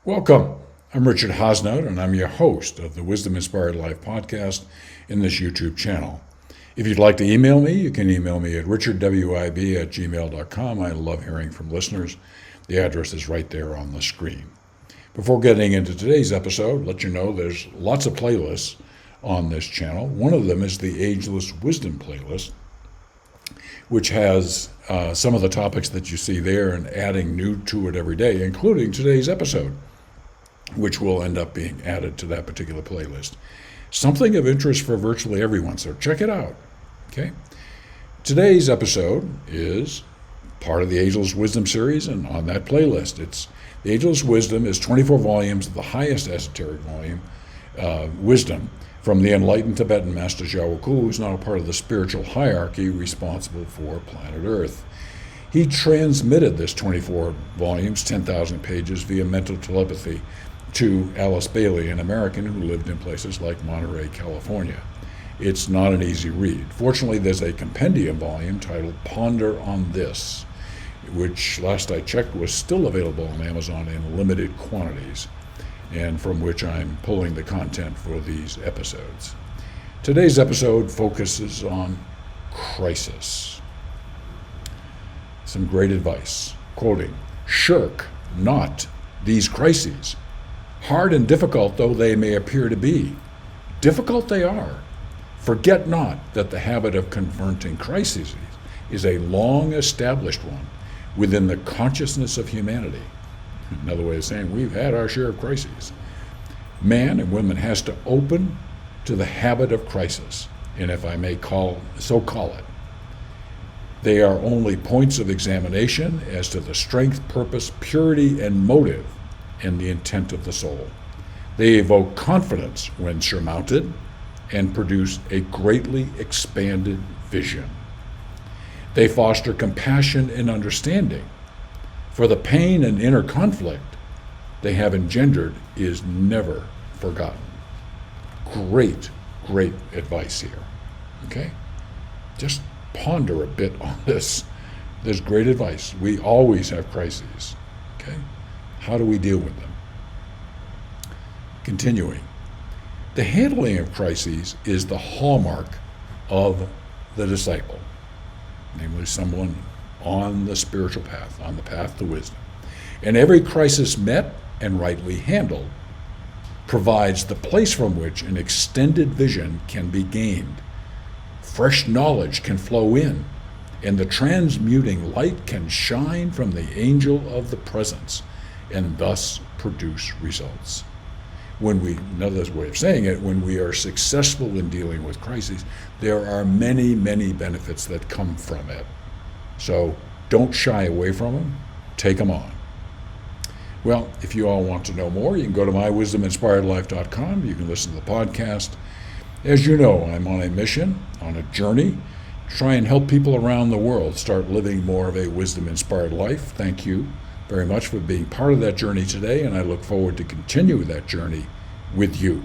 Welcome. I'm Richard Hosnout, and I'm your host of the Wisdom Inspired Life podcast in this YouTube channel. If you'd like to email me, you can email me at richardwib@gmail.com. I love hearing from listeners. The address is right there on the screen. Before getting into today's episode, let you know there's lots of playlists on this channel. One of them is the Ageless Wisdom playlist, which has some of the topics that you see there and adding new to it every day, including today's episode, which will end up being added to that particular playlist. Something of interest for virtually everyone, so check it out. Okay. Today's episode is part of the Ageless Wisdom series, and on that playlist, the Ageless Wisdom is 24 volumes of the highest esoteric volume, wisdom, from the enlightened Tibetan Master Zhao Ku, who's now part of the spiritual hierarchy responsible for planet Earth. He transmitted this 24 volumes, 10,000 pages, via mental telepathy to Alice Bailey, an American who lived in places like Monterey, California. It's not an easy read. Fortunately, there's a compendium volume titled Ponder on This, which last I checked was still available on Amazon in limited quantities, and from which I'm pulling the content for these episodes. Today's episode focuses on crisis. Some great advice, quoting, "Shirk not these crises. Hard and difficult though they may appear to be, difficult they are. Forget not that the habit of confronting crises is a long established one within the consciousness of humanity." Another way of saying we've had our share of crises. Man and woman has to open to the habit of crisis, and if I may call it. They are only points of examination as to the strength, purpose, purity, and motive and the intent of the soul. They evoke confidence when surmounted and produce a greatly expanded vision. They foster compassion and understanding, for the pain and inner conflict they have engendered is never forgotten. Great advice here. Okay? Just ponder a bit on this. There's great advice. We always have crises. Okay? How do we deal with them? Continuing. The handling of crises is the hallmark of the disciple, namely someone on the spiritual path, on the path to wisdom. And every crisis met and rightly handled provides the place from which an extended vision can be gained. Fresh knowledge can flow in, and the transmuting light can shine from the angel of the presence and thus produce results. Another way of saying it, when we are successful in dealing with crises, there are many benefits that come from it. So don't shy away from them, take them on. Well, if you all want to know more, you can go to mywisdominspiredlife.com. You can listen to the podcast. As you know, I'm on a mission, on a journey, to try and help people around the world start living more of a wisdom-inspired life. Thank you very much for being part of that journey today, and I look forward to continue that journey with you.